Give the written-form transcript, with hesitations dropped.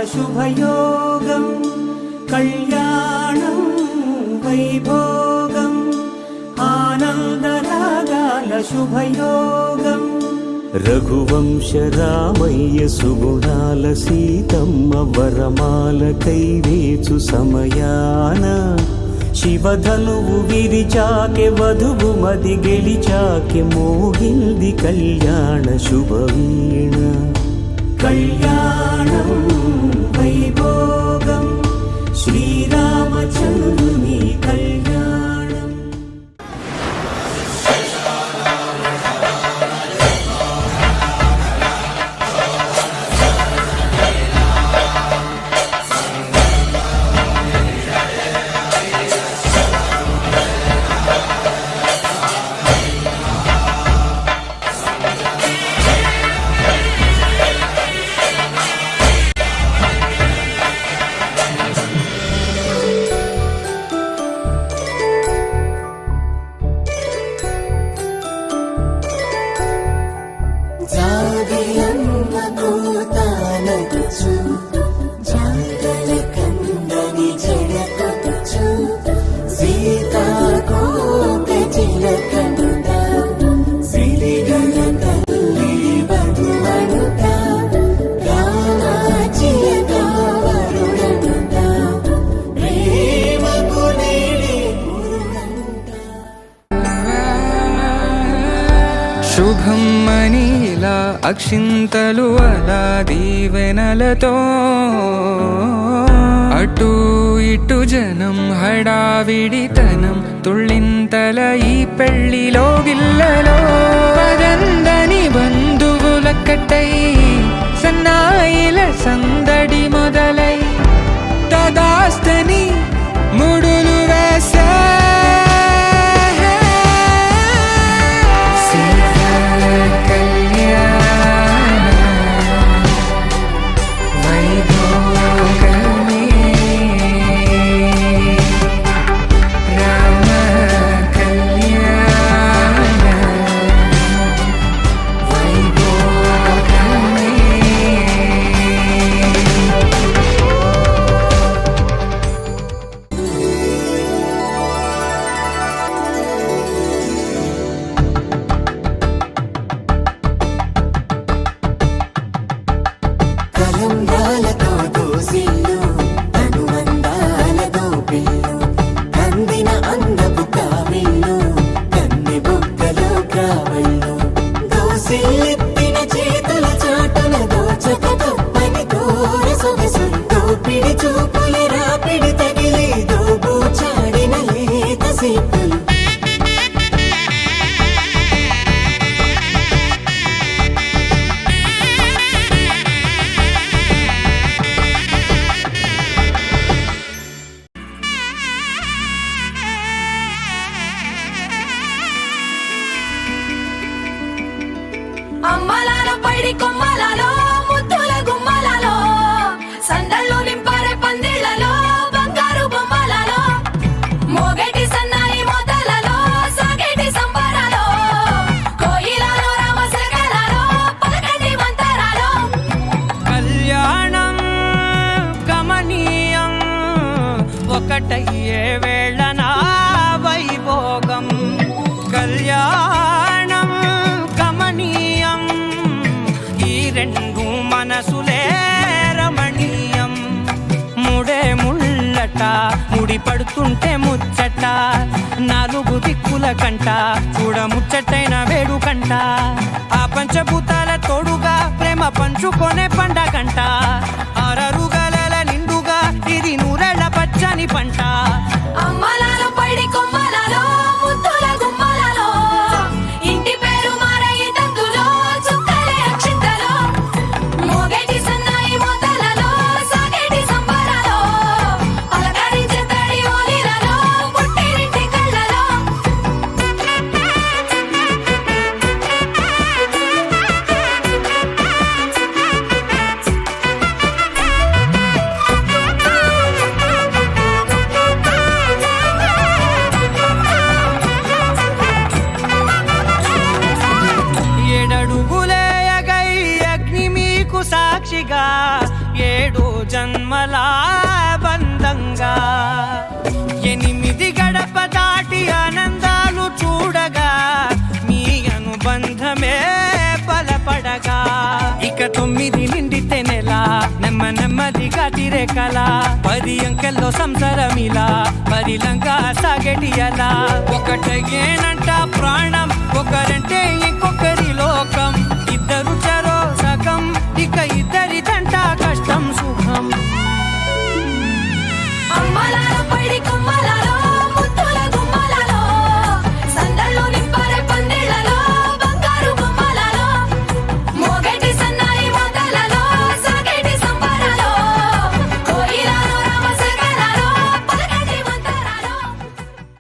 శుభయోగం కళ్యాణం వైభోగం ఆనందరాగాల శుభయోగం రఘువంశ రామయ్య సుగుణాల సీతమ్మ వరమాల కైవేచు సమయాన శివధనువు విరిచాకె వధువు మది గెలిచాకె మోగింది కళ్యాణ శుభవీణ కళ్యాణం వైభోగం శ్రీరామచంద్రుని కళ్యాణం శుభం మనీలా అక్షింతలు అలా దీవెనలతో అటు ఇటు జనం హడావిడితనం తుళ్ళింతల ఈ పెళ్లిలో గిల్లలో పదందని బంధువులక్కటై సన్నాయిల సందడి మొదలై తదాస్తని ముడులు వేసా అమ్మలాలో పైడి కొమ్మలలో ముద్దుల గుమ్మలలో సందళ్ళు నింపారే పందిళ్లలో బంగారు బొమ్మలలో మోగేటి సన్నాయి మోతలలో సాగేటి సంబరాలో కోయిలలో రామశకలలో పలకండి మంతరాలో కళ్యాణం గమనీయం ఒకటయ్యే వేళనా వైభోగం కళ్యాణం గమనీయం ఈ రెండు మనసులే రమణీయం ముడే ముళ్ళట ముడి పడుతుంటే ముచ్చట నాలుగు దిక్కుల కంట చూడ ముచ్చటైన వేడుకంట ఆ పంచభూతాల తోడుగా ప్రేమ పంచుకొనే పండగంట అరరుగల నిండుగా ఇది నూరెళ్ళ పచ్చని పంట అమ్మలాలో పైడి కొమ్మలలో ముద్దుల గుమ్మలలో ఇంటి పేరు మారయి తందులో చుక్కలే అక్షింతలో మోగేటి సన్నాయి మోతలలో సాగేటి సంబరాలో అలకరించే తడి ఓలిలలో పుట్టినింటి కళ్ళలో సాక్షిగా ఏడు జన్మల బంధంగా 8 గడప దాటి ఆనందాలు చూడగా మీ అనుబంధమే బలపడగా ఇక 9 నిండితే నెల నెమ్మదిగా తిరే కల 10 అంకెల్లో సంసారమిలా పరిలంగా సాగేటి అలా ఒకటేనంట ప్రాణం ఒకరంటే ఇంకొక